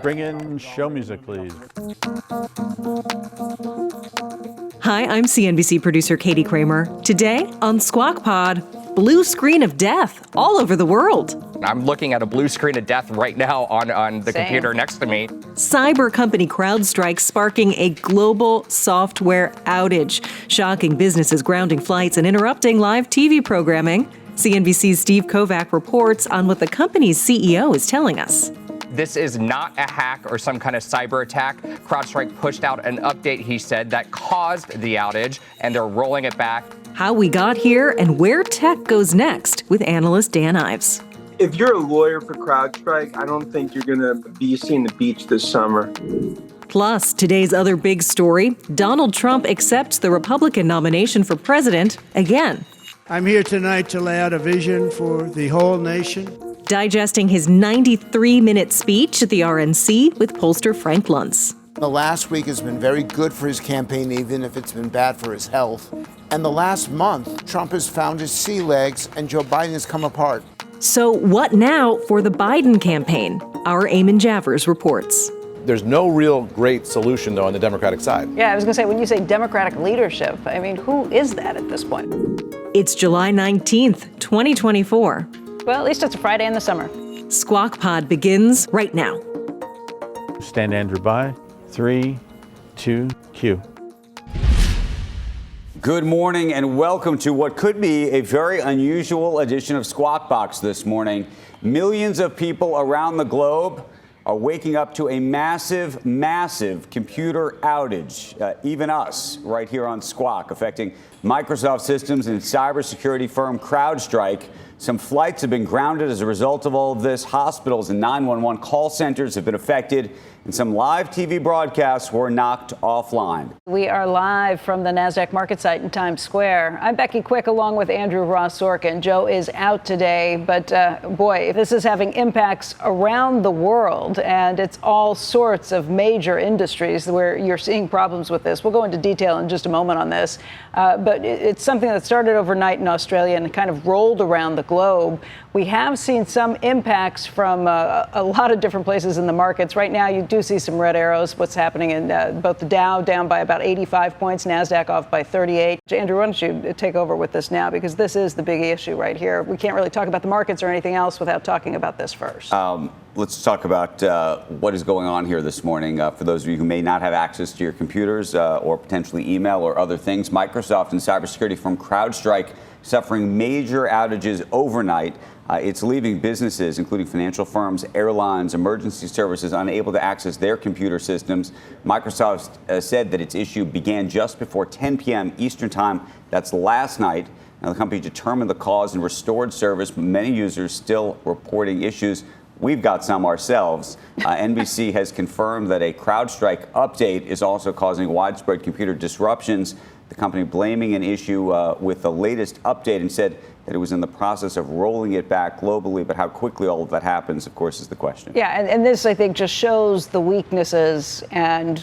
Bring in show music, please. Hi, I'm CNBC producer Katie Kramer. Today on Squawk Pod, blue screen of death all over the world. I'm looking at a blue screen of death right now on the computer next to me. Cyber company Crowdstrike sparking a global software outage, shocking businesses grounding flights and interrupting live TV programming. CNBC's Steve Kovach reports on what the company's CEO is telling us. This is not a hack or some kind of cyber attack. Crowdstrike pushed out an update, he said, that caused the outage, and they're rolling it back. How we got here and where tech goes next with analyst Dan Ives. If you're a lawyer for CrowdStrike, I don't think you're going to be seeing the beach this summer. Plus, today's other big story, Donald Trump accepts the Republican nomination for president again. I'm here tonight to lay out a vision for the whole nation. Digesting his 93-minute speech at the RNC with pollster Frank Luntz. The last week has been very good for his campaign, even if it's been bad for his health. And the last month, Trump has found his sea legs and Joe Biden has come apart. So what now for the Biden campaign? Our Eamon Javers reports. There's no real great solution, though, on the Democratic side. Yeah, I was going to say, when you say Democratic leadership, I mean, who is that at this point? It's July 19th, 2024. Well, at least it's a Friday in the summer. Squawk Pod begins right now. Stand Andrew by. 3, 2, cue. Good morning and welcome to what could be a very unusual edition of Squawk Box this morning. Millions of people around the globe are waking up to a massive computer outage. Even us right here on Squawk, affecting Microsoft systems and cybersecurity firm CrowdStrike. Some flights have been grounded as a result of all of this. Hospitals and 911 call centers have been affected, and some live TV broadcasts were knocked offline. We are live from the NASDAQ market site in Times Square. I'm Becky Quick along with Andrew Ross Sorkin. Joe is out today, but boy, this is having impacts around the world, and it's all sorts of major industries where you're seeing problems with this. We'll go into detail in just a moment on this, but it's something that started overnight in Australia and kind of rolled around the globe. We have seen some impacts from a lot of different places in the markets. Right now, you do see some red arrows. What's happening in both the Dow down by about 85 points, NASDAQ off by 38. Andrew, why don't you take over with this now, because this is the big issue right here. We can't really talk about the markets or anything else without talking about this first. Let's talk about what is going on here this morning. For those of you who may not have access to your computers or potentially email or other things, Microsoft and cybersecurity firm CrowdStrike suffering major outages overnight. It's leaving businesses, including financial firms, airlines, emergency services, unable to access their computer systems. Microsoft said that its issue began just before 10 p.m. Eastern Time. That's last night. Now, the company determined the cause and restored service, but many users still reporting issues. We've got some ourselves. NBC has confirmed that a CrowdStrike update is also causing widespread computer disruptions. The company blaming an issue with the latest update and said that it was in the process of rolling it back globally. But how quickly all of that happens, of course, is the question. Yeah, and this, I think, just shows the weaknesses and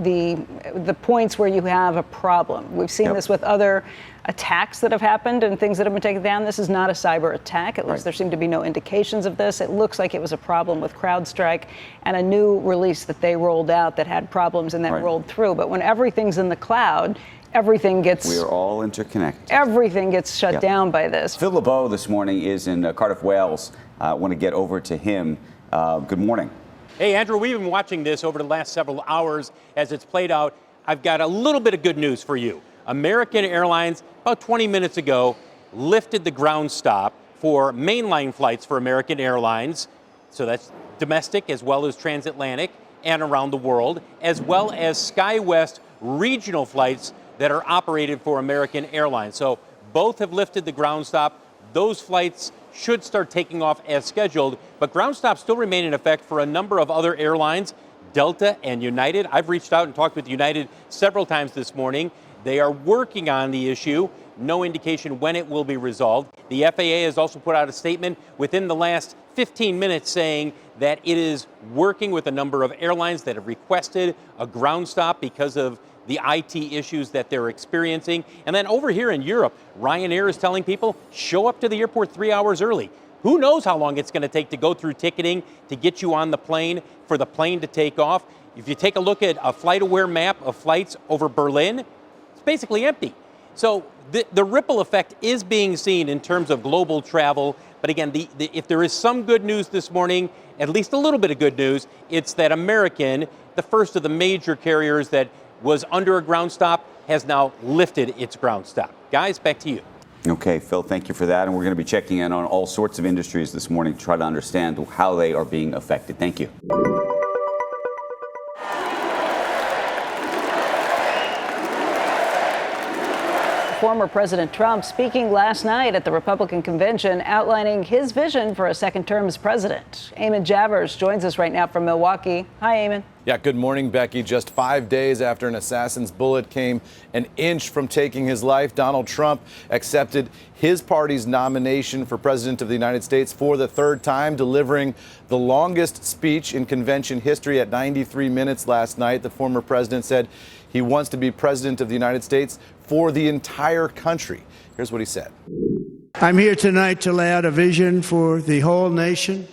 the points where you have a problem. We've seen this with other attacks that have happened and things that have been taken down. This is not a cyber attack. At least there seem to be no indications of this. It looks like it was a problem with CrowdStrike and a new release that they rolled out that had problems and then rolled through. But when everything's in the cloud, everything gets... We are all interconnected. Everything gets shut down by this. Phil LeBeau this morning is in Cardiff, Wales. I want to get over to him. Good morning. Hey, Andrew, we've been watching this over the last several hours as it's played out. I've got a little bit of good news for you. American Airlines, about 20 minutes ago, lifted the ground stop for mainline flights for American Airlines. So that's domestic as well as transatlantic and around the world, as well as SkyWest regional flights that are operated for American Airlines. So both have lifted the ground stop. Those flights should start taking off as scheduled, but ground stops still remain in effect for a number of other airlines, Delta and United. I've reached out and talked with United several times this morning. They are working on the issue. No indication when it will be resolved. The FAA has also put out a statement within the last 15 minutes saying that it is working with a number of airlines that have requested a ground stop because of the IT issues that they're experiencing. And then over here in Europe, Ryanair is telling people, show up to the airport 3 hours early. Who knows how long it's going to take to go through ticketing to get you on the plane, for the plane to take off. If you take a look at a FlightAware map of flights over Berlin, it's basically empty. So the ripple effect is being seen in terms of global travel. But again, if there is some good news this morning, at least a little bit of good news, it's that American, the first of the major carriers that was under a ground stop, has now lifted its ground stop. Guys, back to you. Okay, Phil, thank you for that. And we're going to be checking in on all sorts of industries this morning to try to understand how they are being affected. Thank you. Former President Trump speaking last night at the Republican convention, outlining his vision for a second term as president. Eamon Javers joins us right now from Milwaukee. Hi, Eamon. Yeah, good morning, Becky. Just 5 days after an assassin's bullet came an inch from taking his life, Donald Trump accepted his party's nomination for president of the United States for the third time, delivering the longest speech in convention history at 93 minutes last night. The former president said he wants to be president of the United States for the entire country. Here's what he said. I'm here tonight to lay out a vision for the whole nation.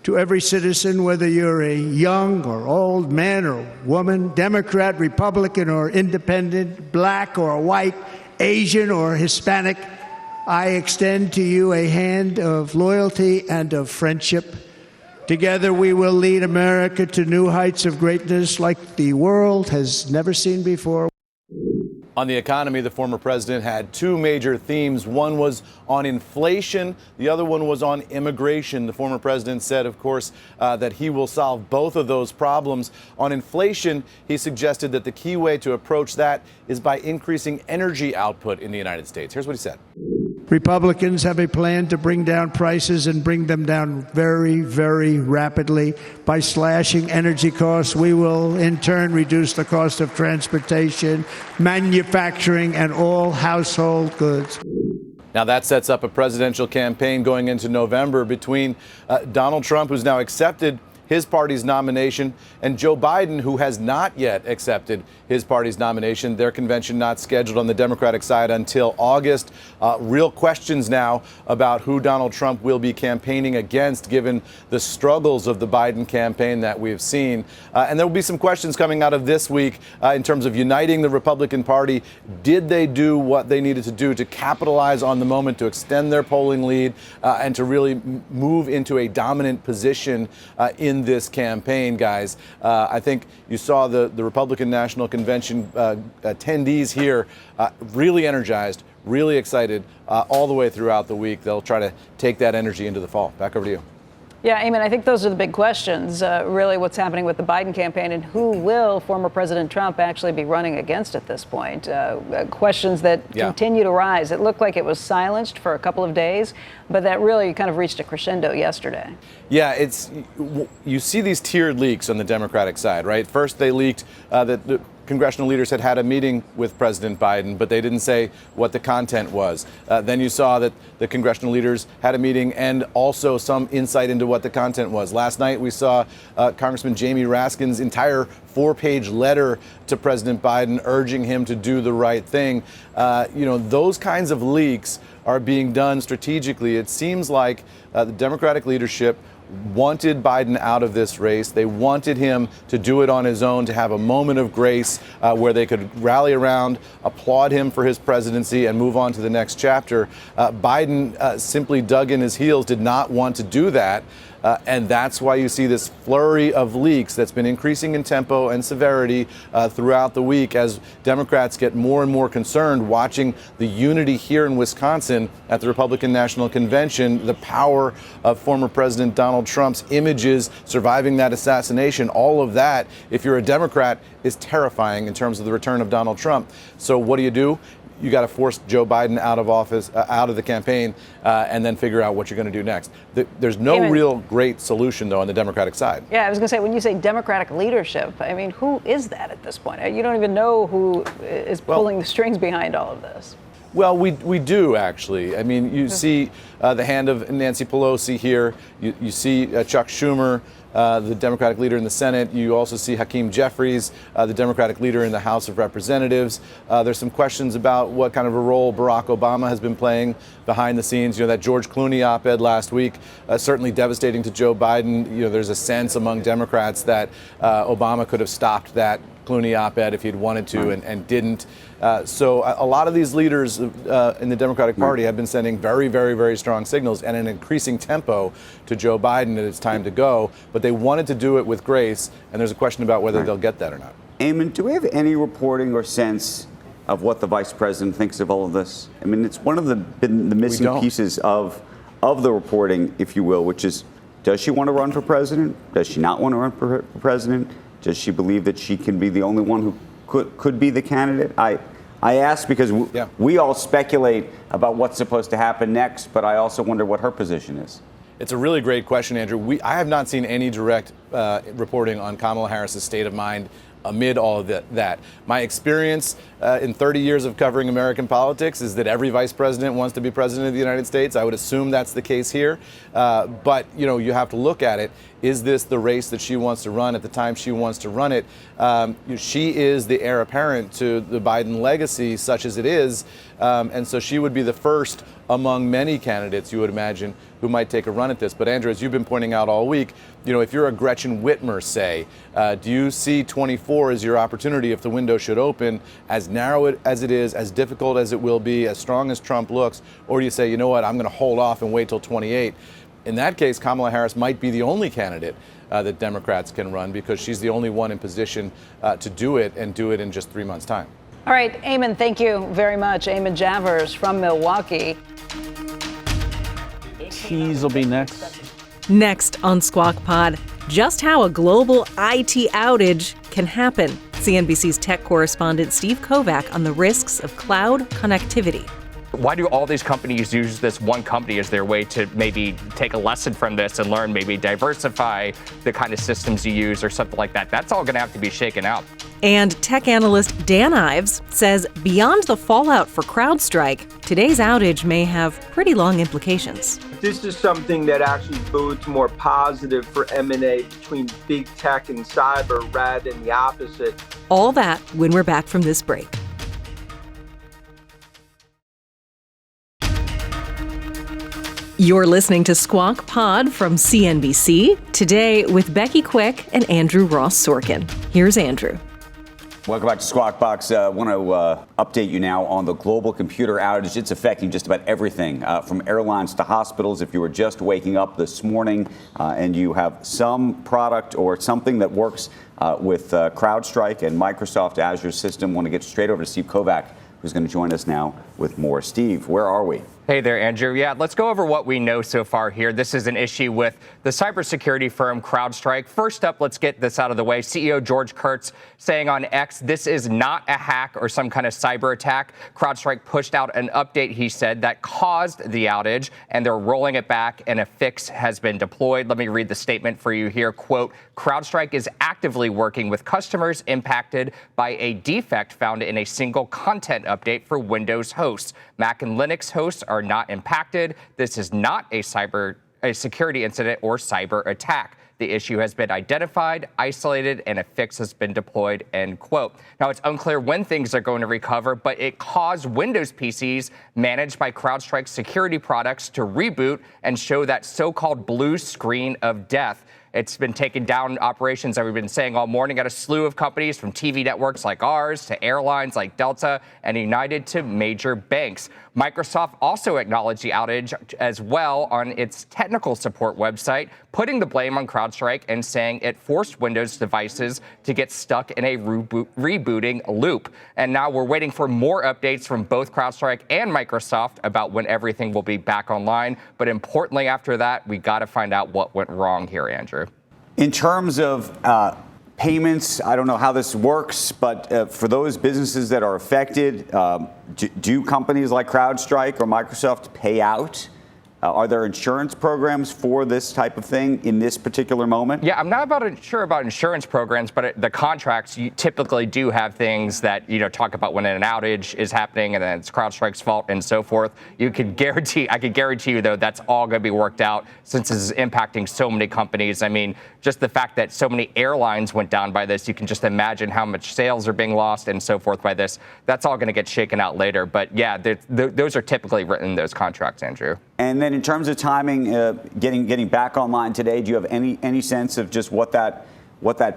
To every citizen, whether you're a young or old man or woman, Democrat, Republican or independent, black or white, Asian or Hispanic, I extend to you a hand of loyalty and of friendship. Together we will lead America to new heights of greatness like the world has never seen before. On the economy, the former president had two major themes. One was on inflation. The other one was on immigration. The former president said, of course, that he will solve both of those problems. On inflation, he suggested that the key way to approach that is by increasing energy output in the United States. Here's what he said. Republicans have a plan to bring down prices and bring them down very, very rapidly. By slashing energy costs, we will in turn reduce the cost of transportation, manufacturing, and all household goods. Now that sets up a presidential campaign going into November between Donald Trump, who's now accepted his party's nomination, and Joe Biden, who has not yet accepted his party's nomination. Their convention not scheduled on the Democratic side until August. Real questions now about who Donald Trump will be campaigning against, given the struggles of the Biden campaign that we've seen. And there will be some questions coming out of this week in terms of uniting the Republican Party. Did they do what they needed to do to capitalize on the moment, to extend their polling lead, and to really move into a dominant position in this campaign, guys? I think you saw the Republican National Convention attendees here really energized, really excited all the way throughout the week. They'll try to take that energy into the fall. Back over to you. Yeah, Eamon, I think those are the big questions, really what's happening with the Biden campaign and who will former President Trump actually be running against at this point. Questions that continue to rise. It looked like it was silenced for a couple of days, but that really kind of reached a crescendo yesterday. Yeah, you see these tiered leaks on the Democratic side, right? First, they leaked that the congressional leaders had a meeting with President Biden, but they didn't say what the content was. Then you saw that the congressional leaders had a meeting and also some insight into what the content was. Last night, we saw Congressman Jamie Raskin's entire 4-page letter to President Biden urging him to do the right thing. Those kinds of leaks are being done strategically. It seems like the Democratic leadership wanted Biden out of this race. They wanted him to do it on his own, to have a moment of grace where they could rally around, applaud him for his presidency, and move on to the next chapter. Biden simply dug in his heels, did not want to do that. And that's why you see this flurry of leaks that's been increasing in tempo and severity throughout the week as Democrats get more and more concerned watching the unity here in Wisconsin at the Republican National Convention, the power of former President Donald Trump's images surviving that assassination. All of that, if you're a Democrat, is terrifying in terms of the return of Donald Trump. So what do? You got to force Joe Biden out of office, out of the campaign, and then figure out what you're going to do next. There's no real great solution, though, on the Democratic side. Yeah, I was going to say, when you say Democratic leadership, I mean, who is that at this point? You don't even know who is pulling the strings behind all of this. Well, we do, actually. I mean, you see the hand of Nancy Pelosi here. You see Chuck Schumer. the Democratic leader in the Senate. You also see Hakeem Jeffries, the Democratic leader in the House of Representatives. There's some questions about what kind of a role Barack Obama has been playing behind the scenes. That George Clooney op-ed last week, certainly devastating to Joe Biden. There's a sense among Democrats that Obama could have stopped that Clooney op-ed if he'd wanted to and didn't. So a lot of these leaders in the Democratic Party have been sending very, very, very strong signals and an increasing tempo to Joe Biden that it's time to go. But they wanted to do it with grace, and there's a question about whether they'll get that or not. Eamon, do we have any reporting or sense of what the vice president thinks of all of this? I mean, it's one of the missing pieces of the reporting, if you will, which is, does she want to run for president? Does she not want to run for president? Does she believe that she can be the only one who could be the candidate? I ask because we all speculate about what's supposed to happen next, but I also wonder what her position is. It's a really great question, Andrew. I have not seen any direct reporting on Kamala Harris's state of mind amid all of that. My experience in 30 years of covering American politics is that every vice president wants to be president of the United States. I would assume that's the case here. But, you have to look at it. Is this the race that she wants to run at the time she wants to run it? She is the heir apparent to the Biden legacy, such as it is. And so she would be the first among many candidates, you would imagine, who might take a run at this. But Andrew, as you've been pointing out all week, if you're a Gretchen Whitmer, say, do you see 24 as your opportunity if the window should open, as narrow as it is, as difficult as it will be, as strong as Trump looks, or do you say, you know what, I'm going to hold off and wait till 28? In that case, Kamala Harris might be the only candidate that Democrats can run because she's the only one in position to do it and do it in just 3 months' time. All right, Eamon, thank you very much. Eamon Javers from Milwaukee. Tease will be next. Next on Squawk Pod, just how a global IT outage can happen. CNBC's tech correspondent Steve Kovach on the risks of cloud connectivity. Why do all these companies use this one company as their way to maybe take a lesson from this and learn, maybe diversify the kind of systems you use or something like that? That's all going to have to be shaken out. And tech analyst Dan Ives says beyond the fallout for CrowdStrike, today's outage may have pretty long implications. This is something that actually bodes more positive for M&A between big tech and cyber rather than the opposite. All that when we're back from this break. You're listening to Squawk Pod from CNBC, today with Becky Quick and Andrew Ross Sorkin. Here's Andrew. Welcome back to Squawk Box. I want to update you now on the global computer outage. It's affecting just about everything, from airlines to hospitals. If you were just waking up this morning and you have some product or something that works with CrowdStrike and Microsoft Azure system, want to get straight over to Steve Kovach, who's going to join us now with more. Steve, where are we? Hey there, Andrew. Yeah, let's go over what we know so far here. This is an issue with the cybersecurity firm CrowdStrike. First up, let's get this out of the way. CEO George Kurtz saying on X, this is not a hack or some kind of cyber attack. CrowdStrike pushed out an update, he said, that caused the outage, and they're rolling it back, and a fix has been deployed. Let me read the statement for you here. Quote, CrowdStrike is actively working with customers impacted by a defect found in a single content update for Windows hosts. Mac and Linux hosts are not impacted. This is not a security incident or cyber attack. The issue has been identified, isolated, and a fix has been deployed, end quote. Now, it's unclear when things are going to recover, but it caused Windows PCs managed by CrowdStrike security products to reboot and show that so-called blue screen of death. It's been taking down operations that we've been saying all morning at a slew of companies, from TV networks like ours to airlines like Delta and United to major banks. Microsoft also acknowledged the outage as well on its technical support website, putting the blame on CrowdStrike and saying it forced Windows devices to get stuck in a rebooting loop. And now we're waiting for more updates from both CrowdStrike and Microsoft about when everything will be back online. But importantly, after that, we got to find out what went wrong here, Andrew. In terms of payments, I don't know how this works, but for those businesses that are affected, do companies like CrowdStrike or Microsoft pay out Are there insurance programs for this type of thing in this particular moment? Yeah, I'm not sure about insurance programs, but the contracts you typically do have things that, talk about when an outage is happening and then it's CrowdStrike's fault and so forth. I could guarantee you, though, that's all going to be worked out since this is impacting so many companies. I mean, just the fact that so many airlines went down by this, you can just imagine how much sales are being lost and so forth by this. That's all going to get shaken out later. But yeah, those are typically written in those contracts, Andrew. And then in terms of timing, getting back online today, do you have any sense of just what that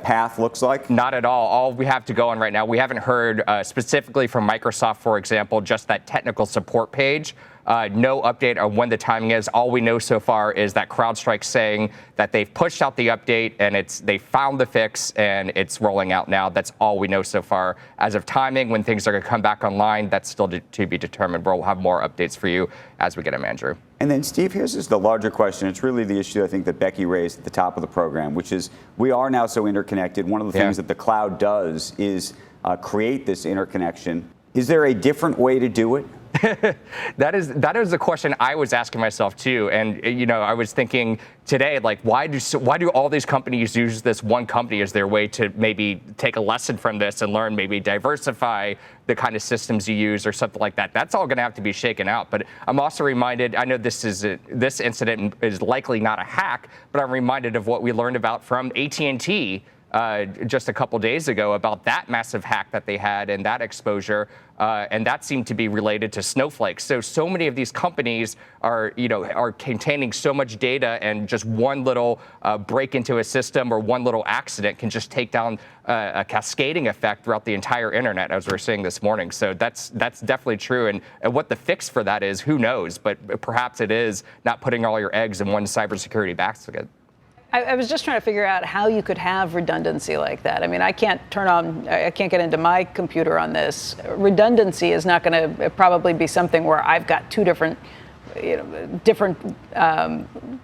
path looks like? Not at all. All we have to go on right now, we haven't heard specifically from Microsoft, for example, just that technical support page. No update on when the timing is. All we know so far is that CrowdStrike's saying that they've pushed out the update and they found the fix and it's rolling out now. That's all we know so far. As of timing, when things are going to come back online, that's still to be determined. We'll have more updates for you as we get them, Andrew. And then, Steve, here's just the larger question. It's really the issue I think that Becky raised at the top of the program, which is we are now so interconnected. One of the things that the cloud does is create this interconnection. Is there a different way to do it? That is the question I was asking myself too, and I was thinking today, like, why do all these companies use this one company as their way to maybe take a lesson from this and learn, maybe diversify the kind of systems you use or something like that? That's all going to have to be shaken out. But I'm also reminded, I know this incident is likely not a hack, but I'm reminded of what we learned about from AT&T. Just a couple days ago about that massive hack that they had and that exposure, and that seemed to be related to snowflakes. So many of these companies are containing so much data, and just one little break into a system or one little accident can just take down a cascading effect throughout the entire internet, as we're seeing this morning. So that's definitely true. And what the fix for that is, who knows? But perhaps it is not putting all your eggs in one cybersecurity basket. I was just trying to figure out how you could have redundancy like that. I mean, I can't get into my computer on this. Redundancy is not going to probably be something where I've got two different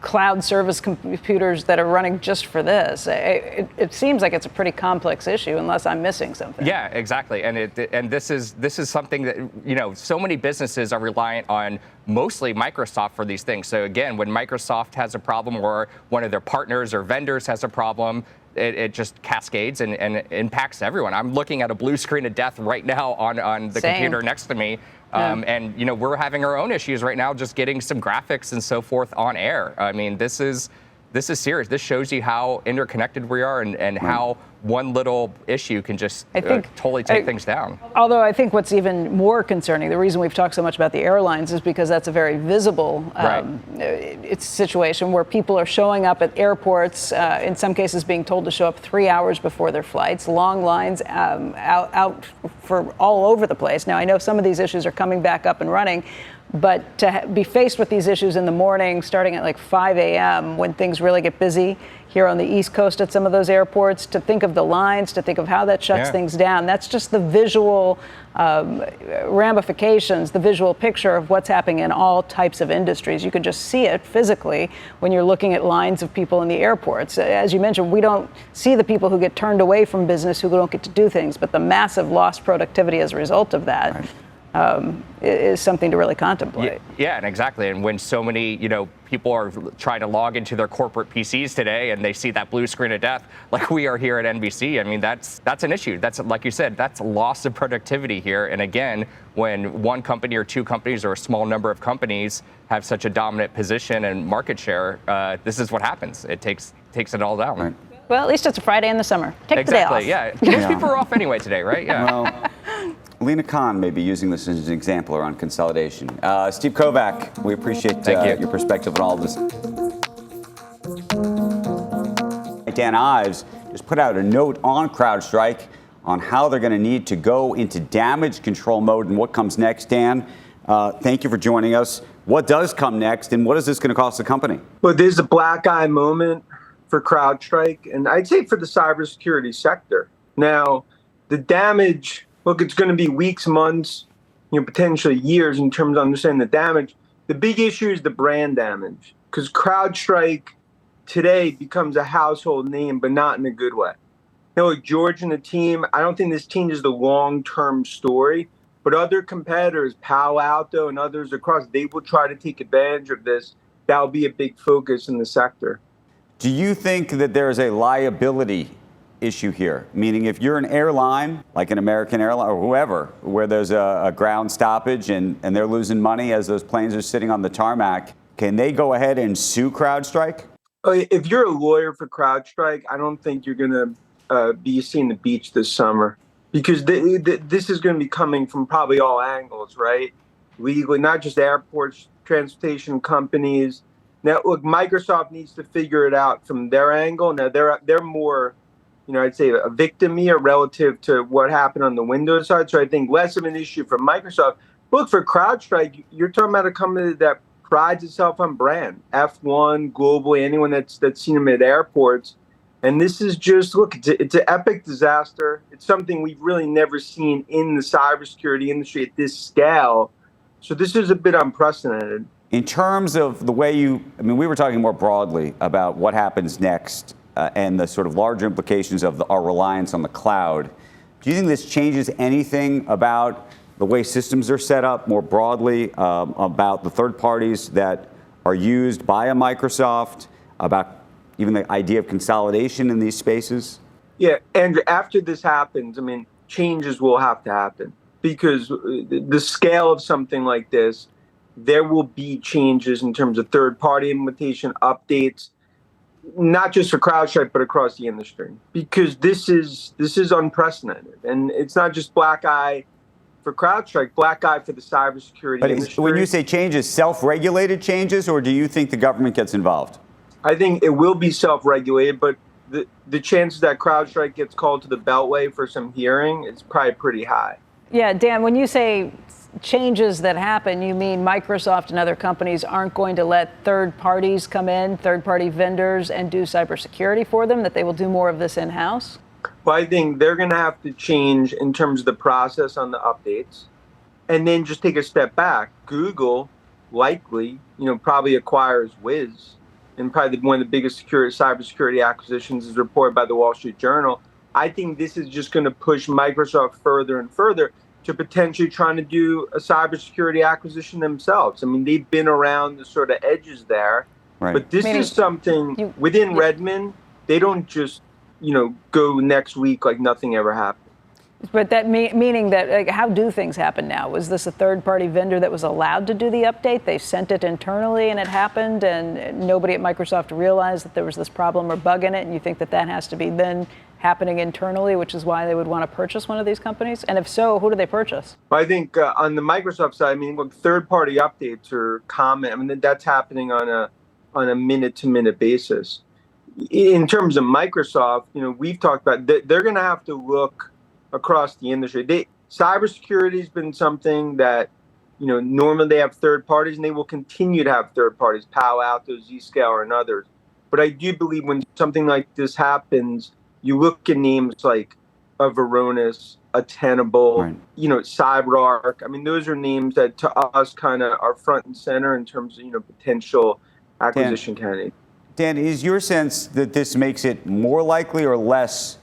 cloud service computers that are running just for this. It seems like it's a pretty complex issue, unless I'm missing something. Yeah, exactly. And this is something that so many businesses are reliant on, mostly Microsoft, for these things. So again, when Microsoft has a problem or one of their partners or vendors has a problem, it just cascades and impacts everyone. I'm looking at a blue screen of death right now on the computer next to me. And we're having our own issues right now just getting some graphics and so forth on air. I mean, this is serious. This shows you how interconnected we are and how one little issue can just totally take things down. Although I think what's even more concerning, the reason we've talked so much about the airlines is because that's a very visible it's a situation where people are showing up at airports, in some cases being told to show up 3 hours before their flights, long lines out for all over the place. Now, I know some of these issues are coming back up and running, but to be faced with these issues in the morning, starting at like 5 a.m. when things really get busy here on the East Coast at some of those airports, to think of the lines, to think of how that shuts things down. That's just the visual ramifications, the visual picture of what's happening in all types of industries. You can just see it physically when you're looking at lines of people in the airports. As you mentioned, we don't see the people who get turned away from business, who don't get to do things, but the massive lost productivity as a result of that. Is something to really contemplate. Yeah, and exactly. And when so many, people are trying to log into their corporate PCs today and they see that blue screen of death, like we are here at NBC, I mean, that's an issue. That's, like you said, that's a loss of productivity here. And again, when one company or two companies or a small number of companies have such a dominant position and market share, this is what happens. It takes it all down. Right. Well, at least it's a Friday in the summer. Take the day off. Exactly, yeah. Most people are off anyway today, right? Yeah. Well, Lena Khan may be using this as an example around consolidation. Steve Kovach, we appreciate your perspective on all of this. Dan Ives just put out a note on CrowdStrike on how they're going to need to go into damage control mode and what comes next. Dan, thank you for joining us. What does come next, and what is this going to cost the company? Well, this is a black eye moment for CrowdStrike, and I'd say for the cybersecurity sector. Now, the damage, look, it's going to be weeks, months, potentially years in terms of understanding the damage. The big issue is the brand damage, because CrowdStrike today becomes a household name, but not in a good way. Look, George and the team, I don't think this team is the long-term story, but other competitors, Palo Alto and others across, they will try to take advantage of this that'll be a big focus in the sector. Do you think that there is a liability issue here? Meaning if you're an airline, like an American airline or whoever, where there's a ground stoppage and they're losing money as those planes are sitting on the tarmac, can they go ahead and sue CrowdStrike? If you're a lawyer for CrowdStrike, I don't think you're going to be seeing the beach this summer, because this is going to be coming from probably all angles, right? Legally, not just airports, transportation companies. Now, look, Microsoft needs to figure it out from their angle. Now, they're more, I'd say a victim here relative to what happened on the Windows side. So I think less of an issue for Microsoft. Look, for CrowdStrike, you're talking about a company that prides itself on brand. F1, globally, anyone that's seen them at airports. And this is just, look, it's an epic disaster. It's something we've really never seen in the cybersecurity industry at this scale. So this is a bit unprecedented. In terms of the way we were talking more broadly about what happens next and the sort of larger implications of our reliance on the cloud. Do you think this changes anything about the way systems are set up more broadly, about the third parties that are used by a Microsoft, about even the idea of consolidation in these spaces? Yeah, Andrew, after this happens, changes will have to happen, because the scale of something like this, there will be changes in terms of third-party implementation, updates, not just for CrowdStrike, but across the industry, because this is unprecedented. And it's not just black eye for CrowdStrike, black eye for the cybersecurity industry. When you say changes, self-regulated changes, or do you think the government gets involved? I think it will be self-regulated, but the chances that CrowdStrike gets called to the Beltway for some hearing is probably pretty high. Yeah, Dan, when you say changes that happen, you mean Microsoft and other companies aren't going to let third parties come in, third-party vendors, and do cybersecurity for them, that they will do more of this in-house? Well, I think they're going to have to change in terms of the process on the updates, and then just take a step back. Google likely, probably acquires Wiz, and probably one of the biggest cybersecurity acquisitions is reported by the Wall Street Journal. I think this is just going to push Microsoft further and further to potentially trying to do a cybersecurity acquisition themselves. They've been around the sort of edges there, right. But this is something within Redmond. They don't just, go next week like nothing ever happened. But that meaning that, how do things happen now? Was this a third-party vendor that was allowed to do the update? They sent it internally and it happened, and nobody at Microsoft realized that there was this problem or bug in it, and you think that has to be then happening internally, which is why they would want to purchase one of these companies? And if so, who do they purchase? I think on the Microsoft side, look, third-party updates are common. That's happening on a minute-to-minute basis. In terms of Microsoft, we've talked about they're going to have to look across the industry. Cybersecurity has been something that, normally they have third parties, and they will continue to have third parties, Palo Alto, Zscaler, and others. But I do believe when something like this happens, you look at names like a Varonis, a Tenable, right. CyberArk. Those are names that to us kind of are front and center in terms of, potential acquisition candidates. Dan, is your sense that this makes it more likely or less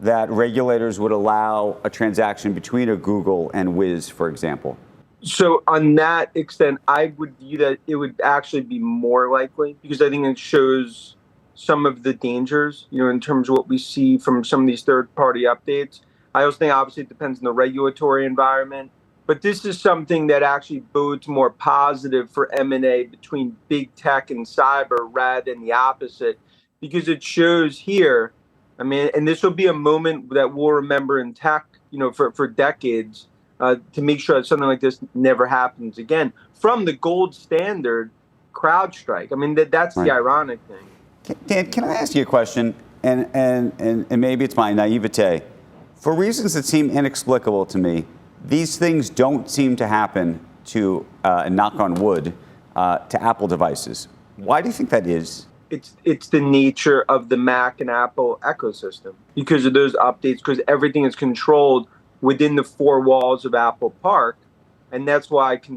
that regulators would allow a transaction between a Google and Wiz, for example? So on that extent, I would view that it would actually be more likely, because I think it shows some of the dangers, in terms of what we see from some of these third-party updates. I also think obviously it depends on the regulatory environment, but this is something that actually bodes more positive for M&A between big tech and cyber rather than the opposite, because it shows here, and this will be a moment that we'll remember in tech, for decades, to make sure that something like this never happens again. From the gold standard, CrowdStrike. That's right. The ironic thing. Dan, can I ask you a question? And maybe it's my naivete. For reasons that seem inexplicable to me, these things don't seem to happen to, knock on wood, to Apple devices. Why do you think that is? It's the nature of the Mac and Apple ecosystem, because of those updates, because everything is controlled within the four walls of Apple Park. And that's why they have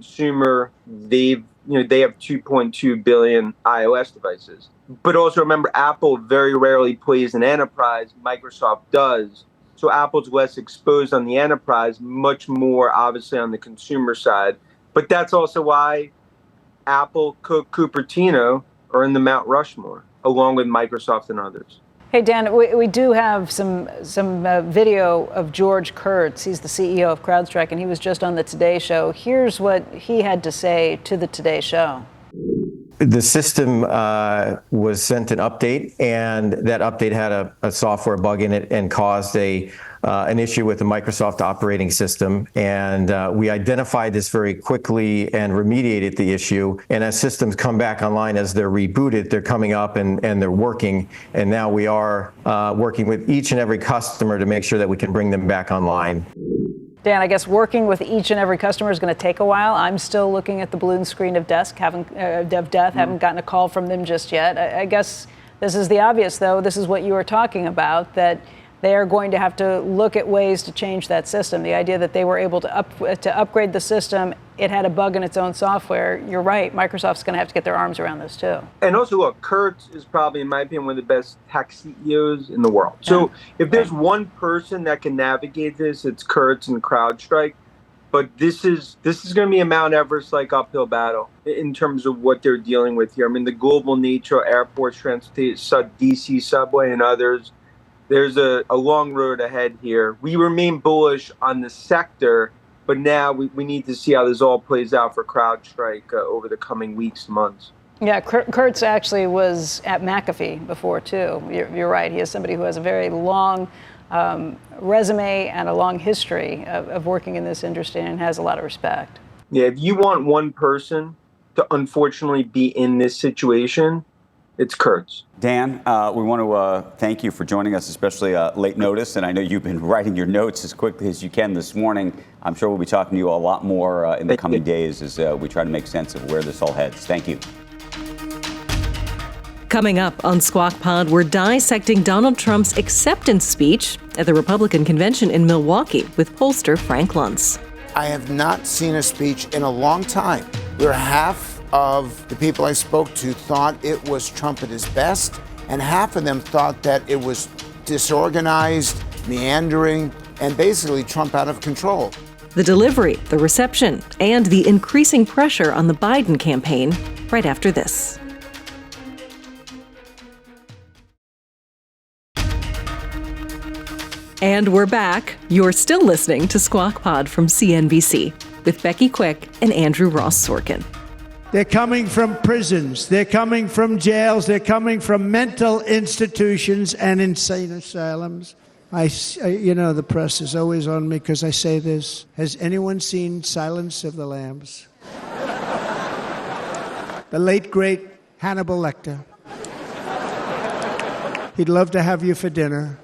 2.2 billion iOS devices. But also remember, Apple very rarely plays in enterprise. Microsoft does. So Apple's less exposed on the enterprise, much more obviously on the consumer side. But that's also why Apple, Cook, Cupertino are in the Mount Rushmore, along with Microsoft and others. Hey, Dan, we do have some video of George Kurtz. He's the CEO of Crowdstrike, and he was just on the Today Show. Here's what he had to say to the Today Show. The system was sent an update, and that update had a software bug in it and caused an issue with the Microsoft operating system. And we identified this very quickly and remediated the issue. And as systems come back online, as they're rebooted, they're coming up and they're working. And now we are working with each and every customer to make sure that we can bring them back online. Dan, I guess working with each and every customer is going to take a while. I'm still looking at the balloon screen of death, haven't gotten a call from them just yet. I guess this is the obvious, though. This is what you were talking about, that they are going to have to look at ways to change that system. The idea that they were able to upgrade the system, it had a bug in its own software. You're right. Microsoft's going to have to get their arms around this, too. And also, look, Kurtz is probably, in my opinion, one of the best tech CEOs in the world. So if there's one person that can navigate this, it's Kurtz and CrowdStrike. But this is going to be a Mount Everest-like uphill battle in terms of what they're dealing with here. I mean, the global nature of airports, transportation, DC subway, and others. There's a long road ahead here. We remain bullish on the sector, but now we need to see how this all plays out for CrowdStrike over the coming weeks, months. Yeah, Kurtz actually was at McAfee before, too. You're right. He is somebody who has a very long resume and a long history of working in this industry and has a lot of respect. Yeah, if you want one person to unfortunately be in this situation, it's Kurtz. Dan, we want to thank you for joining us, especially late notice. And I know you've been writing your notes as quickly as you can this morning. I'm sure we'll be talking to you a lot more in the coming days as we try to make sense of where this all heads. Thank you. Coming up on Squawk Pod, we're dissecting Donald Trump's acceptance speech at the Republican convention in Milwaukee with pollster Frank Luntz. I have not seen a speech in a long time where half of the people I spoke to thought it was Trump at his best, and half of them thought that it was disorganized, meandering, and basically Trump out of control. The delivery, the reception, and the increasing pressure on the Biden campaign right after this. And we're back. You're still listening to Squawk Pod from CNBC with Becky Quick and Andrew Ross Sorkin. They're coming from prisons. They're coming from jails. They're coming from mental institutions and insane asylums. The press is always on me because I say this. Has anyone seen Silence of the Lambs? The late, great Hannibal Lecter. He'd love to have you for dinner.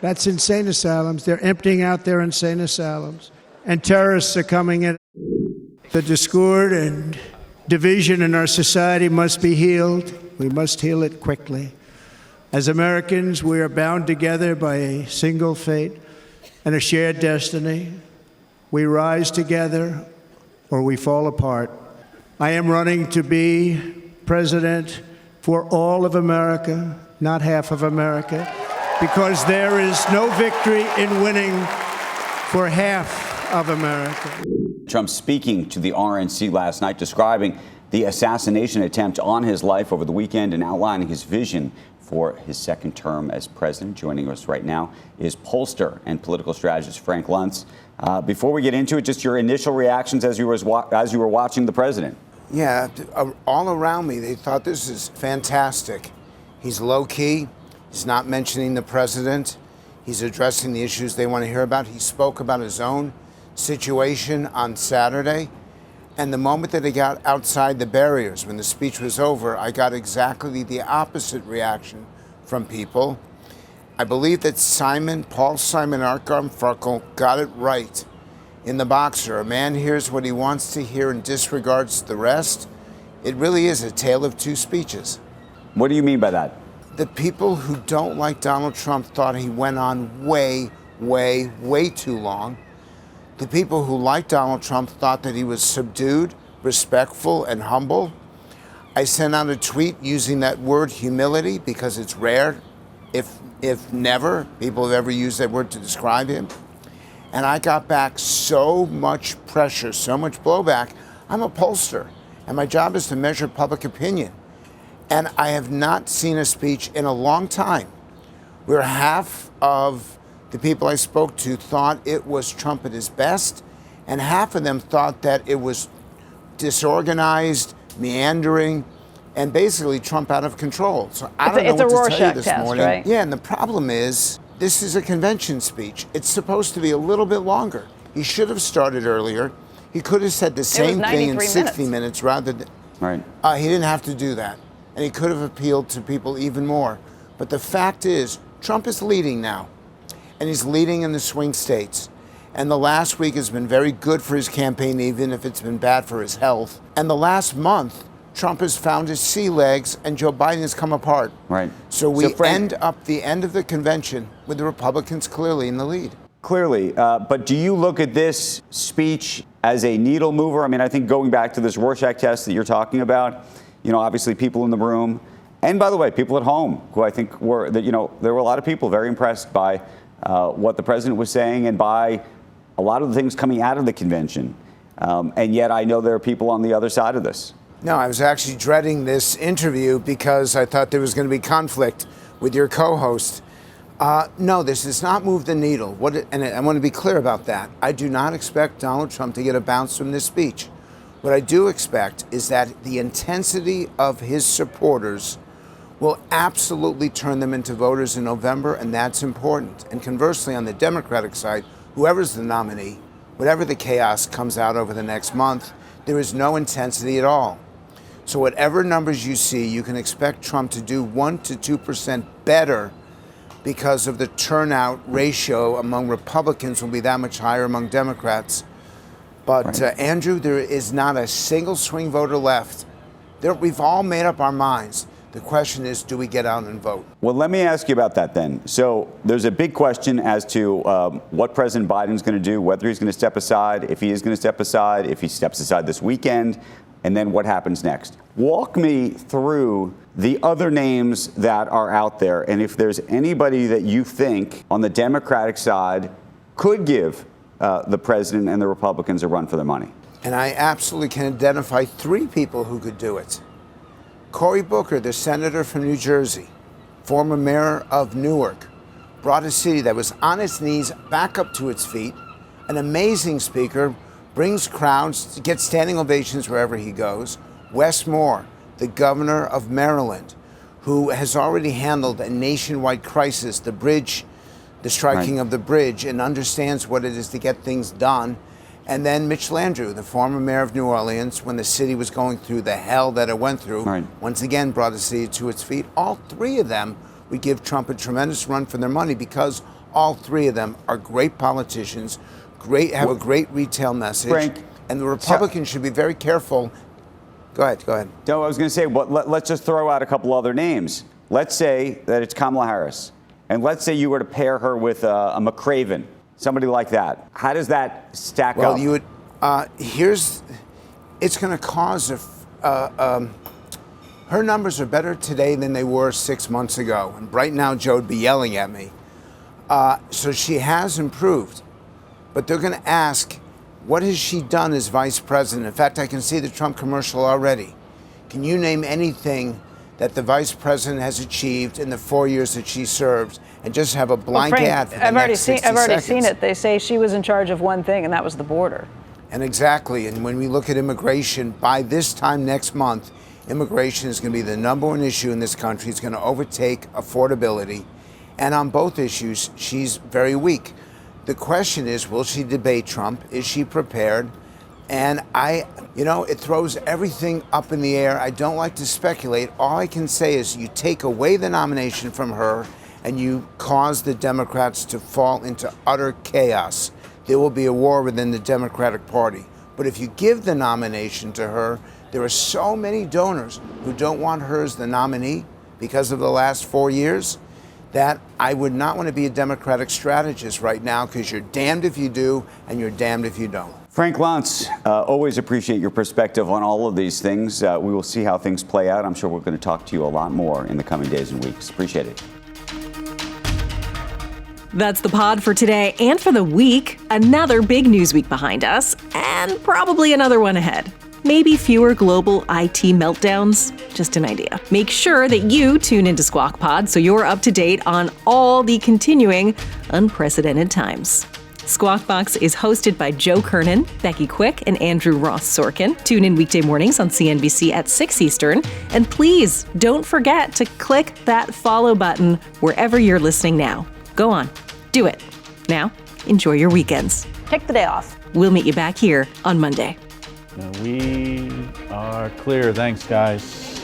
That's insane asylums. They're emptying out their insane asylums. And terrorists are coming in. The discord and division in our society must be healed. We must heal it quickly. As Americans, we are bound together by a single fate and a shared destiny. We rise together or we fall apart. I am running to be president for all of America, not half of America, because there is no victory in winning for half of America. Trump speaking to the RNC last night, describing the assassination attempt on his life over the weekend and outlining his vision for his second term as president. Joining us right now is pollster and political strategist Frank Luntz. Before we get into it, just your initial reactions as you were watching the president. Yeah, all around me, they thought this is fantastic. He's low key. He's not mentioning the president. He's addressing the issues they want to hear about. He spoke about his own situation on Saturday. And the moment that he got outside the barriers, when the speech was over, I got exactly the opposite reaction from people. I believe that Paul Simon Garfunkel got it right in The Boxer. A man hears what he wants to hear and disregards the rest. It really is a tale of two speeches. What do you mean by that? The people who don't like Donald Trump thought he went on way, way, way too long. The people who like Donald Trump thought that he was subdued, respectful, and humble. I sent out a tweet using that word humility because it's rare, if never, people have ever used that word to describe him. And I got back so much pressure, so much blowback. I'm a pollster, and my job is to measure public opinion. And I have not seen a speech in a long time where half of the people I spoke to thought it was Trump at his best, and half of them thought that it was disorganized, meandering, and basically Trump out of control. So I don't know what to tell you this morning. Right? Yeah, and the problem is, this is a convention speech. It's supposed to be a little bit longer. He should have started earlier. He could have said the same thing in 60 minutes rather than. Right. He didn't have to do that. And he could have appealed to people even more. But the fact is, Trump is leading now. And he's leading in the swing states. And the last week has been very good for his campaign, even if it's been bad for his health. And the last month, Trump has found his sea legs and Joe Biden has come apart. Right. So we end up the end of the convention with the Republicans clearly in the lead. Clearly. But do you look at this speech as a needle mover? I mean, I think going back to this Rorschach test that you're talking about, you know, obviously people in the room, and by the way, people at home who I think were, that, you know, there were a lot of people very impressed by what the president was saying and by a lot of the things coming out of the convention. And yet I know there are people on the other side of this. No, I was actually dreading this interview because I thought there was going to be conflict with your co-host. No, this does not move the needle. And I want to be clear about that. I do not expect Donald Trump to get a bounce from this speech. What I do expect is that the intensity of his supporters will absolutely turn them into voters in November, and that's important. And conversely, on the Democratic side, whoever's the nominee, whatever the chaos comes out over the next month, there is no intensity at all. So whatever numbers you see, you can expect Trump to do 1% to 2% better because of the turnout ratio among Republicans will be that much higher among Democrats. But Andrew, there is not a single swing voter left. We've all made up our minds. The question is, do we get out and vote? Well, let me ask you about that then. So there's a big question as to what President Biden's going to do, whether he's going to step aside, if he is going to step aside, if he steps aside this weekend, and then what happens next. Walk me through the other names that are out there, and if there's anybody that you think on the Democratic side could give the president and the Republicans a run for their money. And I absolutely can identify 3 people who could do it. Cory Booker, the senator from New Jersey, former mayor of Newark, brought a city that was on its knees back up to its feet, an amazing speaker, brings crowds, gets standing ovations wherever he goes. Wes Moore, the governor of Maryland, who has already handled a nationwide crisis, the bridge, the striking of the bridge, and understands what it is to get things done. And then Mitch Landrieu, the former mayor of New Orleans, when the city was going through the hell that it went through, once again brought the city to its feet. All 3 of them would give Trump a tremendous run for their money because all 3 of them are great politicians, have a great retail message. Frank, and the Republicans should be very careful. Go ahead. No, I was going to say, let's just throw out a couple other names. Let's say that it's Kamala Harris. And let's say you were to pair her with a McCraven. Somebody like that. How does that stack up? Well, you would. It's going to cause her numbers are better today than they were 6 months ago. And right now, Joe would be yelling at me. So she has improved. But they're going to ask, what has she done as vice president? In fact, I can see the Trump commercial already. Can you name anything that the vice president has achieved in the 4 years that she served, and just have a blank ad for the next 60 seconds? I've already seen it. They say she was in charge of one thing, and that was the border. And exactly. And when we look at immigration, by this time next month, immigration is going to be the number 1 issue in this country. It's going to overtake affordability. And on both issues, she's very weak. The question is, will she debate Trump? Is she prepared? And it throws everything up in the air. I don't like to speculate. All I can say is you take away the nomination from her and you cause the Democrats to fall into utter chaos. There will be a war within the Democratic Party. But if you give the nomination to her, there are so many donors who don't want her as the nominee because of the last 4 years that I would not want to be a Democratic strategist right now, because you're damned if you do and you're damned if you don't. Frank Luntz, always appreciate your perspective on all of these things. We will see how things play out. I'm sure we're going to talk to you a lot more in the coming days and weeks. Appreciate it. That's the pod for today and for the week. Another big news week behind us, and probably another one ahead. Maybe fewer global IT meltdowns? Just an idea. Make sure that you tune into Squawk Pod so you're up to date on all the continuing unprecedented times. Squawk Box is hosted by Joe Kernan, Becky Quick, and Andrew Ross Sorkin. Tune in weekday mornings on CNBC at 6 Eastern. And please don't forget to click that follow button wherever you're listening now. Go on, do it. Now, enjoy your weekends. Take the day off. We'll meet you back here on Monday. We are clear. Thanks, guys.